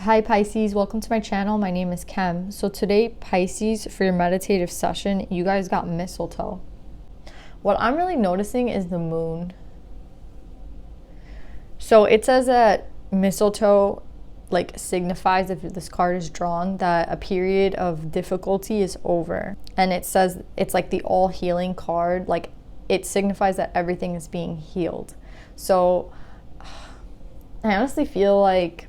Hi Pisces, welcome to my channel. My name is Kem. So today, Pisces, for your meditative session, you guys got mistletoe. What I'm really noticing is the moon. So it says that mistletoe signifies, if this card is drawn, that a period of difficulty is over. And it says it's like the all healing card. Like it signifies that everything is being healed. So I honestly feel like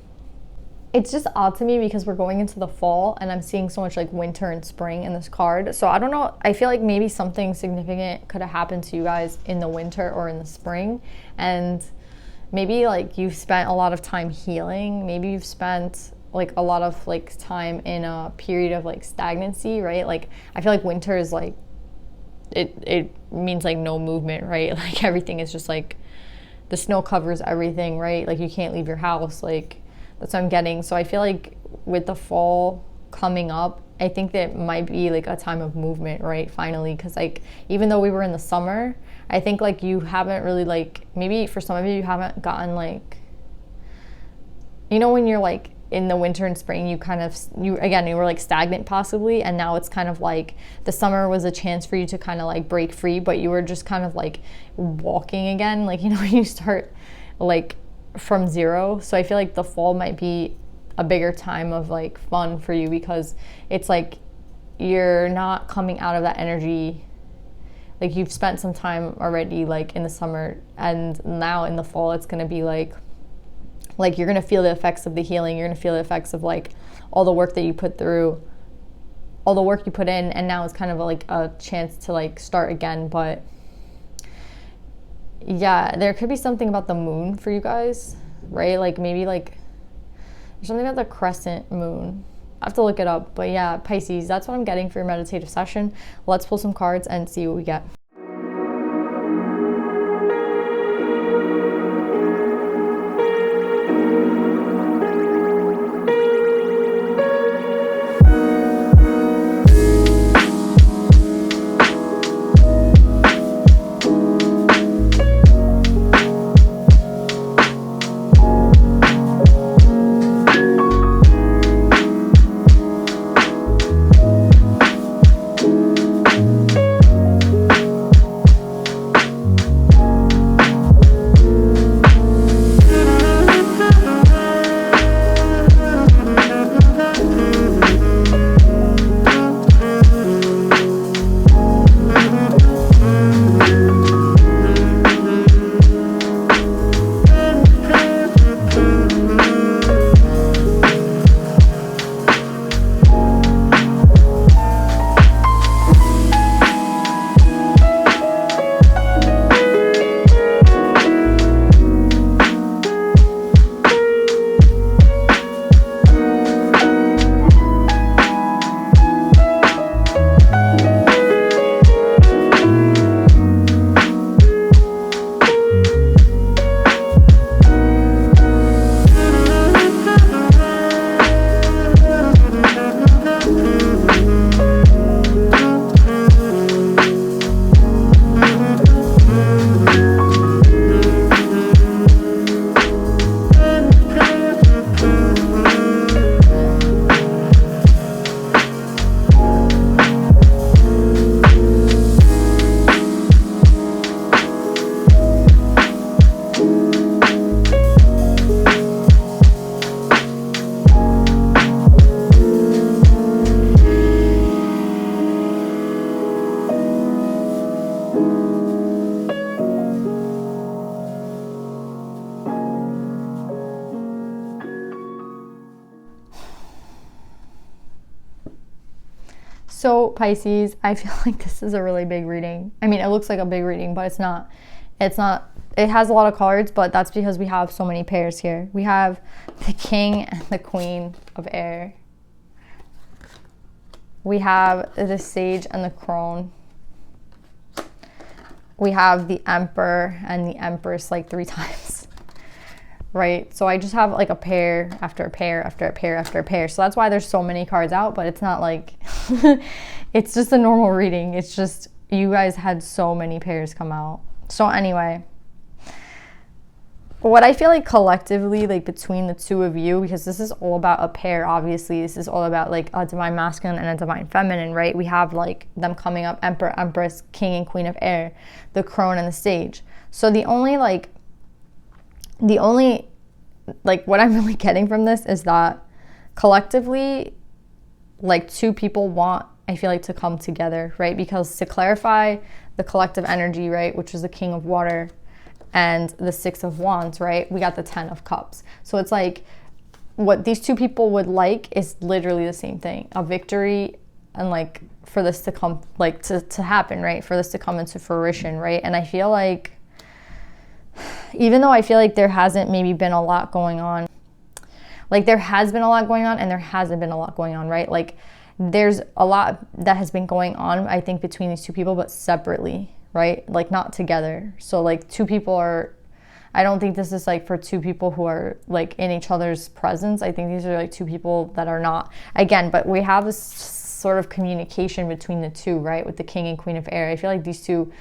it's just odd to me because we're going into the fall and I'm seeing so much like winter and spring in this card. So I don't know. I feel like maybe something significant could have happened to you guys in the winter or in the spring. And maybe like you've spent a lot of time healing. Maybe you've spent like a lot of like time in a period of like stagnancy, right? Like I feel like winter is like, it means like no movement, right? Like everything is just like the snow covers everything, right? Like you can't leave your house, like that's what I'm getting. So I feel like with the fall coming up, I think that might be like a time of movement, right? Finally, because like even though we were in the summer, I think like you haven't really like, maybe for some of you, you haven't gotten like, you know, when you're like in the winter and spring, you were like stagnant possibly, and now it's kind of like the summer was a chance for you to kind of like break free, but you were just kind of like walking again, like, you know, when you start like from zero. So I feel like the fall might be a bigger time of like fun for you because it's like you're not coming out of that energy. Like you've spent some time already like in the summer, and now in the fall it's going to be like you're going to feel the effects of the healing. You're going to feel the effects of like all the work that you put through, all the work you put in, and now it's kind of like a chance to like start again. But yeah, there could be something about the moon for you guys, right? Like maybe like there's something about the crescent moon. I have to look it up. But yeah, Pisces, that's what I'm getting for your meditative session. Let's pull some cards and see what we get. So Pisces, I feel like this is a really big reading. I mean, it looks like a big reading, but it's not. It has a lot of cards, but that's because we have so many pairs here. We have the King and the Queen of Air. We have the Sage and the Crone. We have the Emperor and the Empress like 3 times. Right? So I just have like a pair after a pair after a pair after a pair. So that's why there's so many cards out, but it's not like, it's just a normal reading. It's just, you guys had so many pairs come out. So anyway, what I feel like collectively, like between the two of you, because this is all about a pair, obviously, this is all about like a divine masculine and a divine feminine, right? We have like them coming up, Emperor, Empress, King and Queen of Air, the crone and the sage. So the only like what I'm really getting from this is that collectively, like two people want, I feel like, to come together, right? Because to clarify the collective energy, right, which is the King of Water and the Six of Wands, right, we got the 10 of Cups. So it's like what these two people would like is literally the same thing, a victory, and like for this to come, like to happen, right, for this to come into fruition, right? And I feel like, even though I feel like there hasn't maybe been a lot going on, like there has been a lot going on and there hasn't been a lot going on, right? Like there's a lot that has been going on, I think, between these two people, but separately, right? Like not together. So like two people are, I don't think this is like for two people who are like in each other's presence. I think these are like two people that are not, again, but we have this sort of communication between the two, right? With the King and Queen of Air. I feel like these two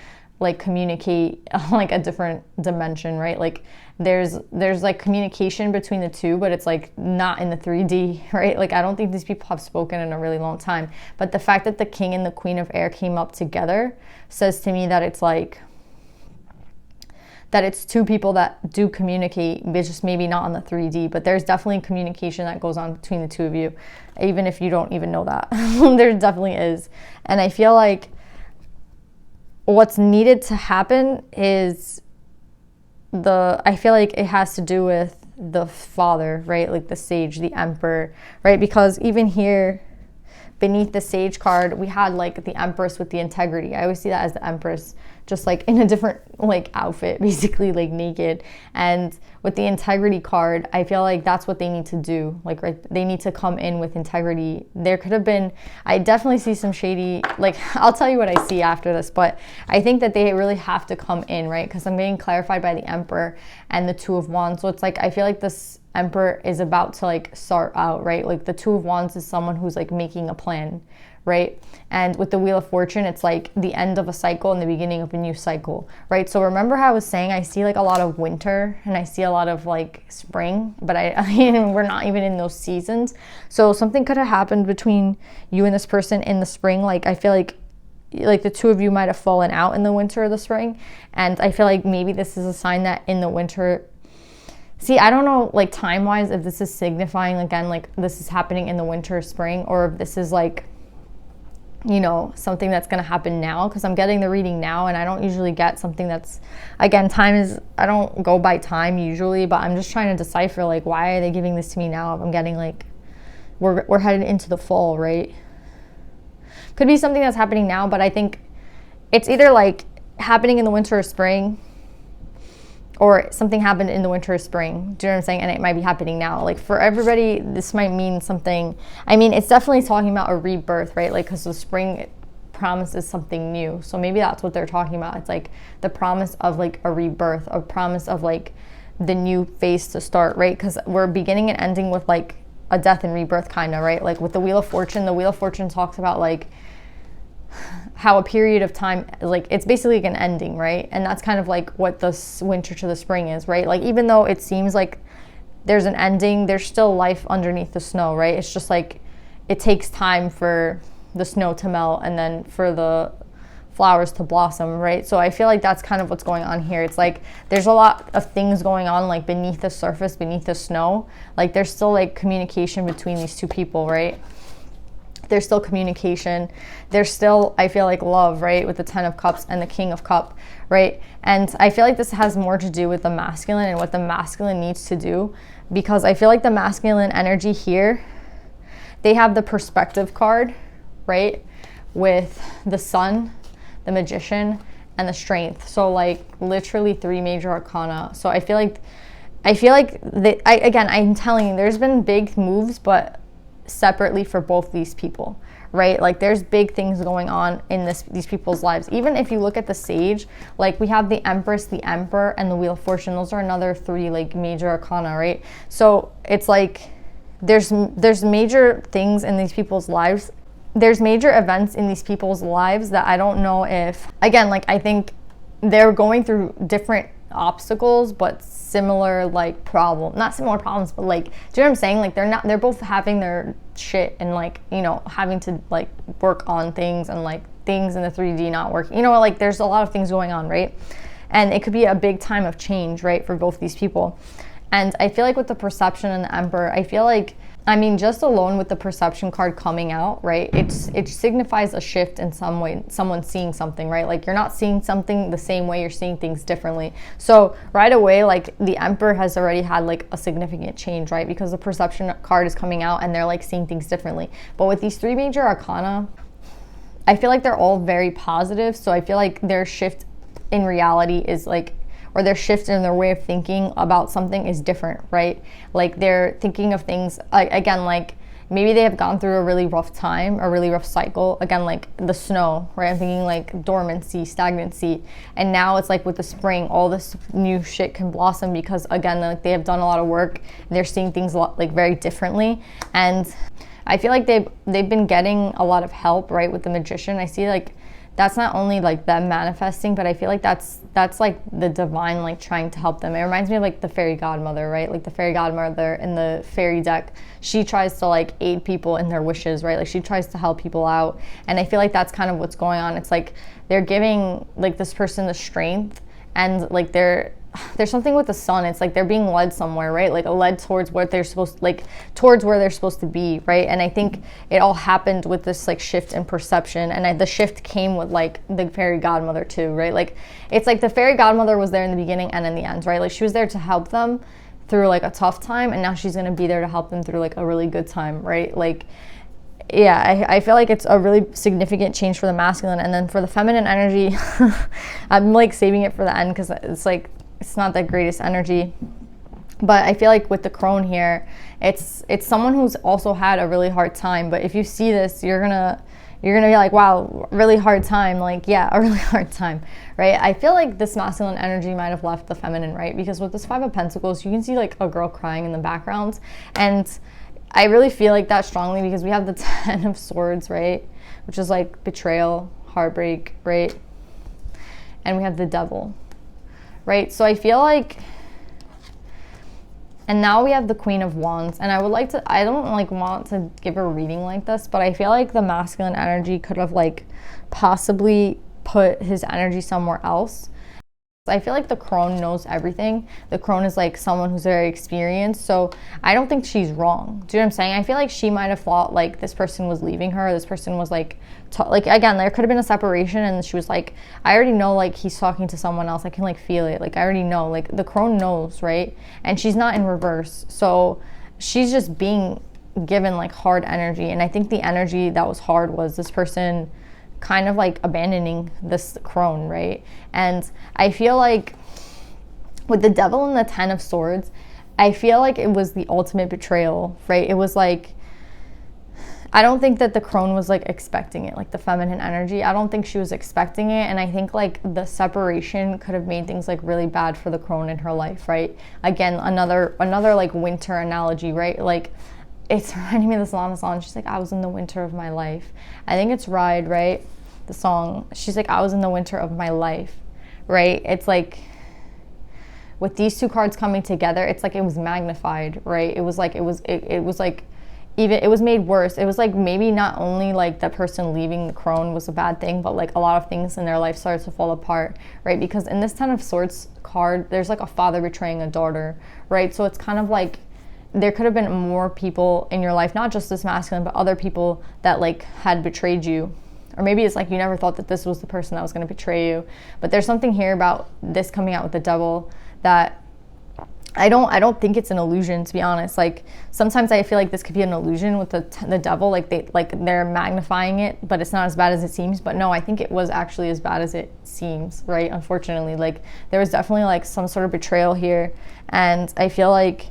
like communicate like a different dimension, right? Like there's like communication between the two, but it's like not in the 3D, right? Like I don't think these people have spoken in a really long time, but the fact that the King and the Queen of Air came up together says to me that it's like, that it's two people that do communicate, but just maybe not on the 3D, but there's definitely communication that goes on between the two of you, even if you don't even know that. There definitely is. And I feel like what's needed to happen is I feel like it has to do with the father, right? Like the sage, the emperor, right? Because even here beneath the sage card, we had like the empress with the integrity. I always see that as the empress, just like in a different like outfit, basically like naked. And with the integrity card, I feel like that's what they need to do. Like, right, they need to come in with integrity. There could have been, I definitely see some shady, like I'll tell you what I see after this, but I think that they really have to come in, right? Because I'm being clarified by the Emperor and the Two of Wands. So it's like, I feel like this Emperor is about to like start out, right? Like the Two of Wands is someone who's like making a plan, right? And with the Wheel of Fortune, it's like the end of a cycle and the beginning of a new cycle, right? So remember how I was saying I see like a lot of winter and I see a lot of like spring, but we're not even in those seasons. So something could have happened between you and this person in the spring. Like I feel like the two of you might have fallen out in the winter or the spring. And I feel like maybe this is a sign that in the winter, see, I don't know, like time-wise, if this is signifying, again, like this is happening in the winter or spring, or if this is like, you know, something that's going to happen now, because I'm getting the reading now and I don't usually get something that's, again, time is, I don't go by time usually, but I'm just trying to decipher like why are they giving this to me now if I'm getting like we're headed into the fall, right? Could be something that's happening now, but I think it's either like happening in the winter or spring, or something happened in the winter or spring. Do you know what I'm saying? And it might be happening now. Like for everybody, this might mean something. I mean, it's definitely talking about a rebirth, right? Like, because the spring promises something new. So maybe that's what they're talking about. It's like the promise of like a rebirth, a promise of like the new phase to start, right? Because we're beginning and ending with like a death and rebirth kind of, right? Like with the Wheel of Fortune, the Wheel of Fortune talks about like how a period of time, like it's basically like an ending, right? And that's kind of like what the winter to the spring is, right? Like even though it seems like there's an ending, there's still life underneath the snow, right? It's just like it takes time for the snow to melt and then for the flowers to blossom, right? So I feel like that's kind of what's going on here. It's like there's a lot of things going on like beneath the surface, beneath the snow. Like there's still like communication between these two people, right? There's still communication. There's still, I feel like, love, right? With the 10 of Cups and the King of Cups, right? And I feel like this has more to do with the masculine and what the masculine needs to do, because I feel like the masculine energy here, they have the perspective card, right? With the Sun, the Magician, and the Strength. So like literally 3 major arcana. So I feel like I'm telling you, there's been big moves, but separately for both these people, right? Like there's big things going on in these people's lives. Even if you look at the Sage, like we have the Empress, the Emperor, and the Wheel of Fortune. Those are another 3 like major arcana, right? So it's like there's major things in these people's lives. There's major events in these people's lives that I don't know if, again, like I think they're going through different obstacles, but similar like not similar problems, but like, do you know what I'm saying? Like they're both having their shit and like, you know, having to like work on things and like things in the 3D not working, you know, like there's a lot of things going on, right? And it could be a big time of change, right, for both these people. And I feel like with the perception and the Emperor, I feel like, I mean, just alone with the perception card coming out, right, it signifies a shift in some way, someone seeing something, right? Like you're not seeing something the same way, you're seeing things differently. So right away, like the Emperor has already had like a significant change, right? Because the perception card is coming out and they're like seeing things differently. But with these 3 major arcana, I feel like they're all very positive. So I feel like their shift in reality is like, or their shift in their way of thinking about something is different, right? Like they're thinking of things, like, again, like maybe they have gone through a really rough time, a really rough cycle. Again, like the snow, right? I'm thinking like dormancy, stagnancy. And now it's like with the spring, all this new shit can blossom because, again, like they have done a lot of work. They're seeing things a lot, like very differently. And I feel like they've been getting a lot of help, right? With the Magician, I see like that's not only like them manifesting, but I feel like that's like the divine like trying to help them. It reminds me of like the fairy godmother, right? Like the fairy godmother in the fairy deck, she tries to like aid people in their wishes, right? Like she tries to help people out. And I feel like that's kind of what's going on. It's like they're giving like this person the strength, and like there's something with the sun. It's like they're being led somewhere, right? Like led towards what they're supposed, like towards where they're supposed to be, right? And I think it all happened with this like shift in perception, and the shift came with like the fairy godmother too, right? Like it's like the fairy godmother was there in the beginning and in the end, right? Like she was there to help them through like a tough time, and now she's gonna be there to help them through like a really good time, right? Like, yeah, I feel like it's a really significant change for the masculine. And then for the feminine energy, I'm like saving it for the end because it's like it's not the greatest energy. But I feel like with the crone here, it's someone who's also had a really hard time. But if you see this, you're gonna be like, wow, really hard time. Like, yeah, a really hard time, right? I feel like this masculine energy might have left the feminine, right? Because with this 5 of Pentacles, you can see like a girl crying in the background. And I really feel like that strongly because we have the 10 of Swords, right? Which is like betrayal, heartbreak, right? And we have the Devil, right? So I feel like, and now we have the Queen of Wands. And I don't like want to give a reading like this, but I feel like the masculine energy could have like possibly put his energy somewhere else. I feel like the crone knows everything. The crone is like someone who's very experienced. So I don't think she's wrong. Do you know what I'm saying? I feel like she might have thought like this person was leaving her. This person was like again, there could have been a separation, and she was like, I already know like he's talking to someone else. I can like feel it. Like I already know. Like the crone knows, right? And she's not in reverse. So she's just being given like hard energy. And I think the energy that was hard was this person kind of like abandoning this crone, right? And I feel like with the Devil and the 10 of Swords, I feel like it was the ultimate betrayal, right? It was like, I don't think that the crone was like expecting it, like the feminine energy. I don't think she was expecting it. And I think like the separation could have made things like really bad for the crone in her life, right? Again, another like winter analogy, right? Like it's reminding me of this Lana song. She's like, I was in the winter of my life. I think it's Ride, right? The song. She's like, I was in the winter of my life, right? It's like with these 2 cards coming together, it's like it was magnified, right? It was like it was like even it was made worse. It was like maybe not only like the person leaving the crone was a bad thing, but like a lot of things in their life started to fall apart, right? Because in this 10 of Swords card, there's like a father betraying a daughter, right? So it's kind of like there could have been more people in your life, not just this masculine, but other people that like had betrayed you. Or maybe it's like you never thought that this was the person that was going to betray you. But there's something here about this coming out with the Devil that I don't think it's an illusion, to be honest. Like sometimes I feel like this could be an illusion with the Devil, like they're magnifying it, but it's not as bad as it seems. But no, I think it was actually as bad as it seems, right? Unfortunately, like there was definitely like some sort of betrayal here. And I feel like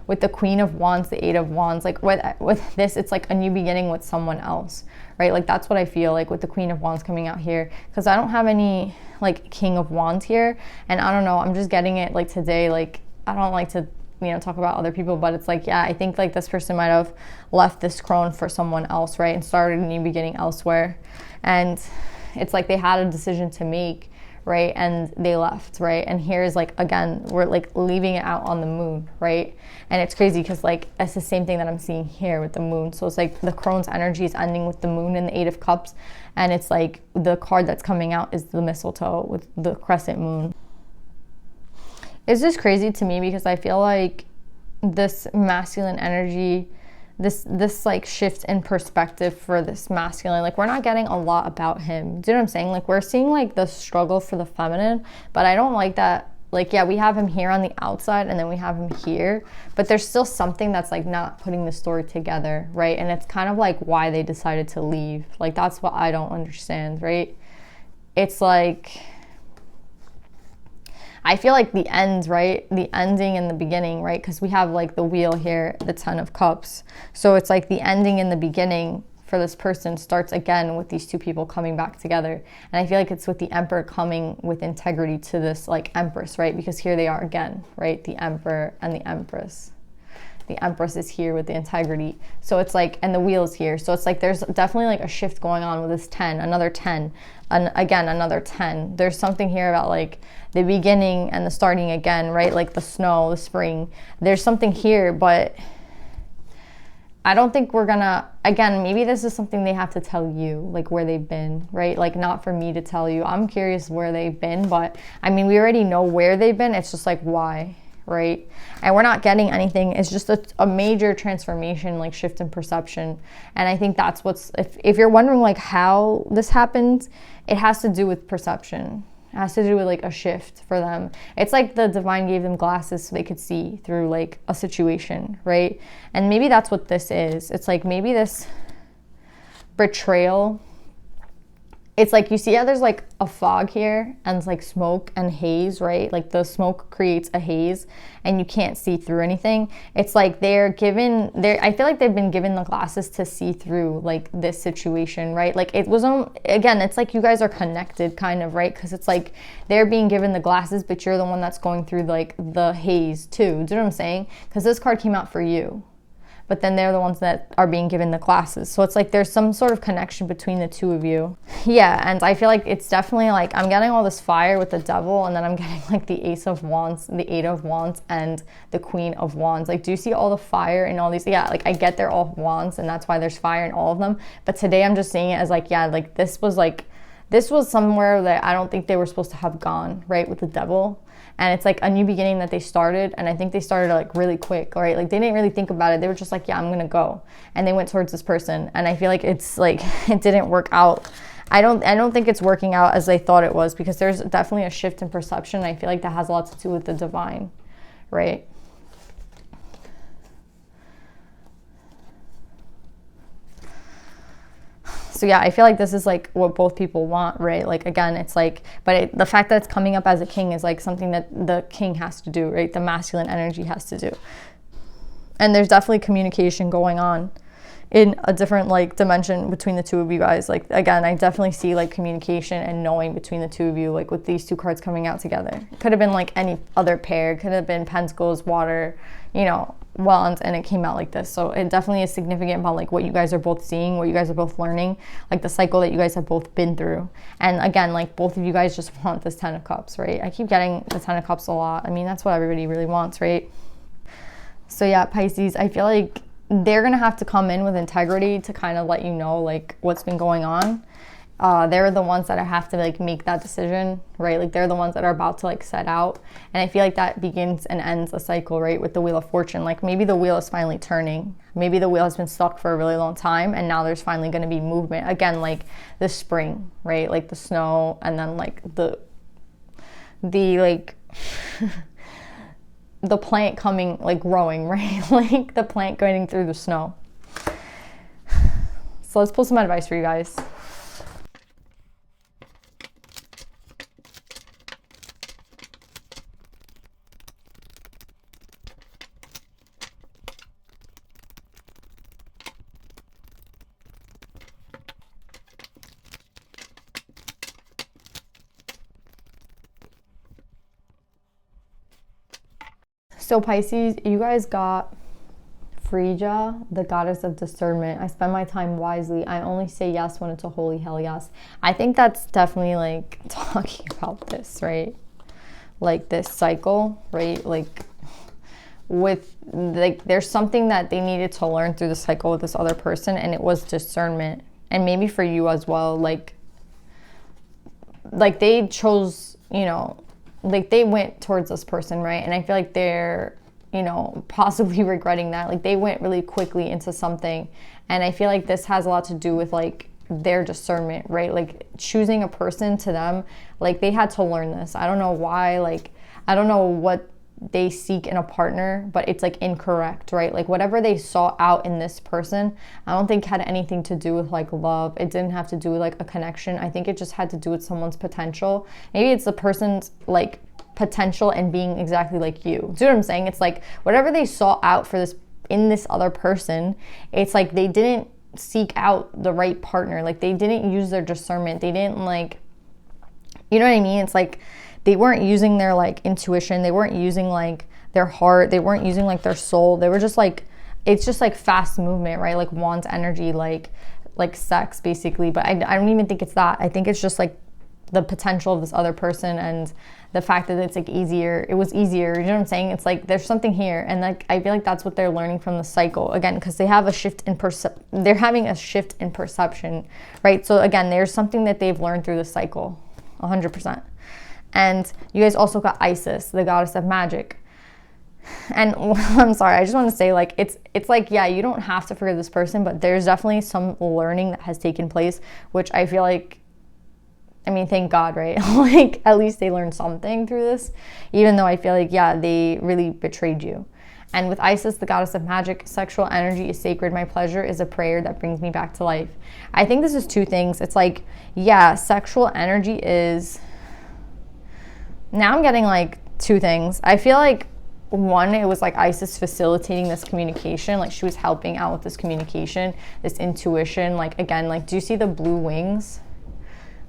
with the Queen of Wands, the 8 of Wands, like with this, it's like a new beginning with someone else, right? Like that's what I feel like with the Queen of Wands coming out here, because I don't have any like King of Wands here, and I don't know, I'm just getting it like today. Like I don't like to, talk about other people, but it's like, yeah, I think like this person might have left this crone for someone else, right? And started a new beginning elsewhere. And it's like they had a decision to make, right? And they left, right? And here's like, again, we're like leaving it out on the moon, right? And it's crazy because like it's the same thing that I'm seeing here with the moon. So it's like the crone's energy is ending with the moon and the Eight of Cups, and it's like the card that's coming out is the mistletoe with the crescent moon. It's just crazy to me because I feel like this masculine energy, this like shift in perspective for this masculine, like we're not getting a lot about him. Do you know what I'm saying? Like we're seeing like the struggle for the feminine, but I don't like that. Like, yeah, we have him here on the outside and then we have him here, but there's still something that's like not putting the story together, right? And it's kind of like why they decided to leave. Like that's what I don't understand, right? It's like, I feel like the end, right? The ending and the beginning, right? Because we have like the wheel here, the Ten of Cups. So it's like the ending and the beginning for this person starts again with these two people coming back together. And I feel like it's with the Emperor coming with integrity to this like Empress, right? Because here they are again, right? The Emperor and the Empress. The Empress is here with the integrity. So it's like, and the wheel is here. So it's like there's definitely like a shift going on with this 10, another 10, and again, another 10. There's something here about like the beginning and the starting again, right? Like the snow, the spring. There's something here, but I don't think we're gonna, again, maybe this is something they have to tell you, like where they've been, right? Like not for me to tell you. I'm curious where they've been, but I mean, we already know where they've been. It's just like, why? Right? And we're not getting anything. It's just a major transformation, like shift in perception. And I think that's what's, if you're wondering like how this happened, it has to do with perception. It has to do with like a shift for them. It's like the divine gave them glasses so they could see through like a situation, right? And maybe that's what this is. It's like maybe this betrayal. It's like, you see how there's like a fog here and it's like smoke and haze, right? Like the smoke creates a haze and you can't see through anything. It's like I feel like they've been given the glasses to see through like this situation, right? Like it was, again, it's like you guys are connected kind of, right? Because it's like they're being given the glasses, but you're the one that's going through like the haze too. Do you know what I'm saying? Because this card came out for you, but then they're the ones that are being given the glasses. So it's like there's some sort of connection between the two of you. Yeah, and I feel like it's definitely like I'm getting all this fire with the Devil, and then I'm getting like the Ace of Wands, the Eight of Wands, and the Queen of Wands. Like, do you see all the fire in all these? Yeah, like I get they're all wands, and that's why there's fire in all of them. But today I'm just seeing it as like, yeah, like this was somewhere that I don't think they were supposed to have gone, right, with the Devil. And it's like a new beginning that they started, and I think they started like really quick, right? Like they didn't really think about it. They were just like, yeah, I'm gonna go. And they went towards this person. And I feel like it's like it didn't work out. I don't think it's working out as they thought it was, because there's definitely a shift in perception. I feel like that has a lot to do with the divine, right? So yeah, I feel like this is like what both people want, right? Like again, it's like, but the fact that it's coming up as a king is like something that the king has to do, right? The masculine energy has to do. And there's definitely communication going on in a different like dimension between the two of you guys. Like again, I definitely see like communication and knowing between the two of you, like with these two cards coming out together. It could have been like any other pair. It could have been Pentacles, Water, you know, Wands, and it came out like this. So it definitely is significant about like what you guys are both seeing, what you guys are both learning, like the cycle that you guys have both been through. And again, like both of you guys just want this 10 of Cups, right? I keep getting the 10 of Cups a lot. I mean, that's what everybody really wants, right? So yeah, Pisces, I feel like they're gonna have to come in with integrity to kind of let you know like what's been going on. They're the ones that have to like make that decision, right? Like they're the ones that are about to like set out. And I feel like that begins and ends a cycle, right? With the Wheel of Fortune. Like maybe the wheel is finally turning. Maybe the wheel has been stuck for a really long time, and now there's finally going to be movement again, like the spring, right? Like the snow, and then like the like the plant coming, like growing, right? Like the plant going through the snow. So let's pull some advice for you guys. So Pisces, you guys got Frigga, the goddess of discernment. I spend my time wisely. I only say yes when it's a holy hell yes. I think that's definitely like talking about this, right? Like this cycle, right? Like with like there's something that they needed to learn through the cycle with this other person, and it was discernment. And maybe for you as well, like they chose, you know, like they went towards this person, right? And I feel like they're, you know, possibly regretting that. Like they went really quickly into something, and I feel like this has a lot to do with like their discernment, right? Like choosing a person to them, like they had to learn this. I don't know why, like I don't know what they seek in a partner, but it's like incorrect, right? Like whatever they saw out in this person, I don't think had anything to do with like love. It didn't have to do with like a connection. I think it just had to do with someone's potential. Maybe it's the person's like potential and being exactly like you. Do you know what I'm saying? It's like whatever they saw out for this in this other person, it's like they didn't seek out the right partner. Like they didn't use their discernment. They didn't like, you know what I mean? It's like they weren't using their like intuition. They weren't using like their heart. They weren't using like their soul. They were just like, it's just like fast movement, right? Like wants energy, like sex basically. But I don't even think it's that. I think it's just like the potential of this other person and the fact that it's like easier. It was easier. You know what I'm saying? It's like there's something here, and like I feel like that's what they're learning from the cycle again, because they have a shift in they're having a shift in perception, right? So again, there's something that they've learned through the cycle, 100%. And you guys also got Isis, the goddess of magic. And I'm sorry, I just want to say like it's like, yeah, you don't have to forgive this person, but there's definitely some learning that has taken place, which I feel like, I mean, thank God, right? Like at least they learned something through this, even though I feel like, yeah, they really betrayed you. And with Isis, the goddess of magic, sexual energy is sacred. My pleasure is a prayer that brings me back to life. I think this is two things. It's like, yeah, sexual energy is... Now I'm getting like two things. I feel like one, it was like Isis facilitating this communication. Like she was helping out with this communication, this intuition. Like again, like do you see the blue wings?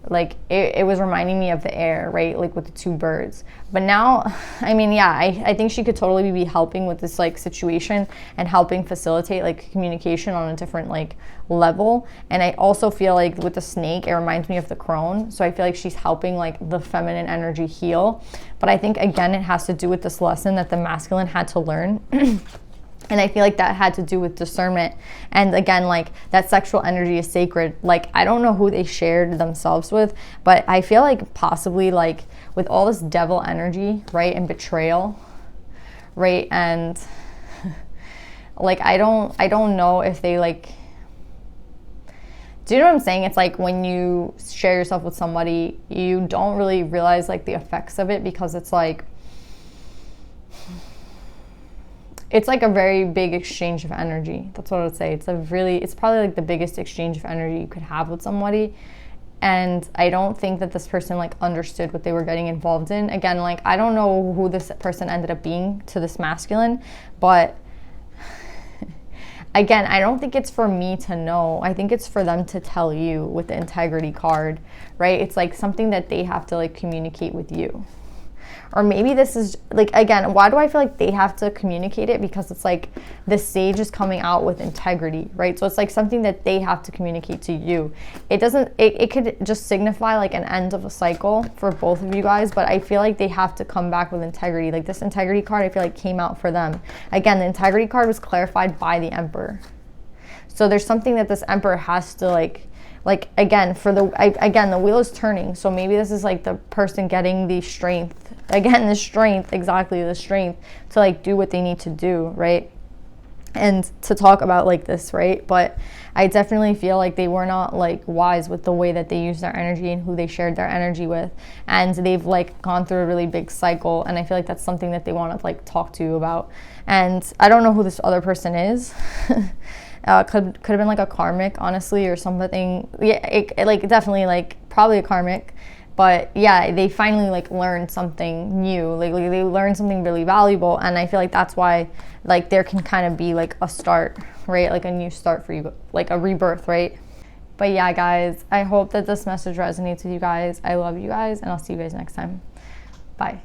Like it was reminding me of the air, right? Like with the two birds. But now, I mean, yeah, I think she could totally be helping with this like situation and helping facilitate like communication on a different like level. And I also feel like with the snake, it reminds me of the crone. So I feel like she's helping like the feminine energy heal. But I think again, it has to do with this lesson that the masculine had to learn. And I feel like that had to do with discernment. And again, like that sexual energy is sacred. Like, I don't know who they shared themselves with, but I feel like possibly like with all this devil energy, right? And betrayal, right? And like, I don't know if they like, do you know what I'm saying? It's like when you share yourself with somebody, you don't really realize like the effects of it, because it's like a very big exchange of energy. That's what I would say. It's probably like the biggest exchange of energy you could have with somebody. And I don't think that this person like understood what they were getting involved in. Again, like I don't know who this person ended up being to this masculine, but again, I don't think it's for me to know. I think it's for them to tell you with the integrity card, right? It's like something that they have to like communicate with you. Or maybe this is like, again, why do I feel like they have to communicate it? Because it's like the sage is coming out with integrity, right? So it's like something that they have to communicate to you. It doesn't, it could just signify like an end of a cycle for both of you guys, but I feel like they have to come back with integrity. Like this integrity card, I feel like came out for them. Again, the integrity card was clarified by the Emperor. So there's something that this Emperor has to like again, the wheel is turning. So maybe this is like the person getting the strength, exactly the strength to like do what they need to do, right? And to talk about like this, right? But I definitely feel like they were not like wise with the way that they used their energy and who they shared their energy with. And they've like gone through a really big cycle. And I feel like that's something that they want to like talk to you about. And I don't know who this other person is. Could have been like a karmic, honestly, or something. Yeah, it like definitely like probably a karmic. But yeah, they finally like learned something new. Like they learned something really valuable, and I feel like that's why like there can kind of be like a start, right? Like a new start for you, like a rebirth, right? But yeah, guys, I hope that this message resonates with you guys. I love you guys, and I'll see you guys next time. Bye.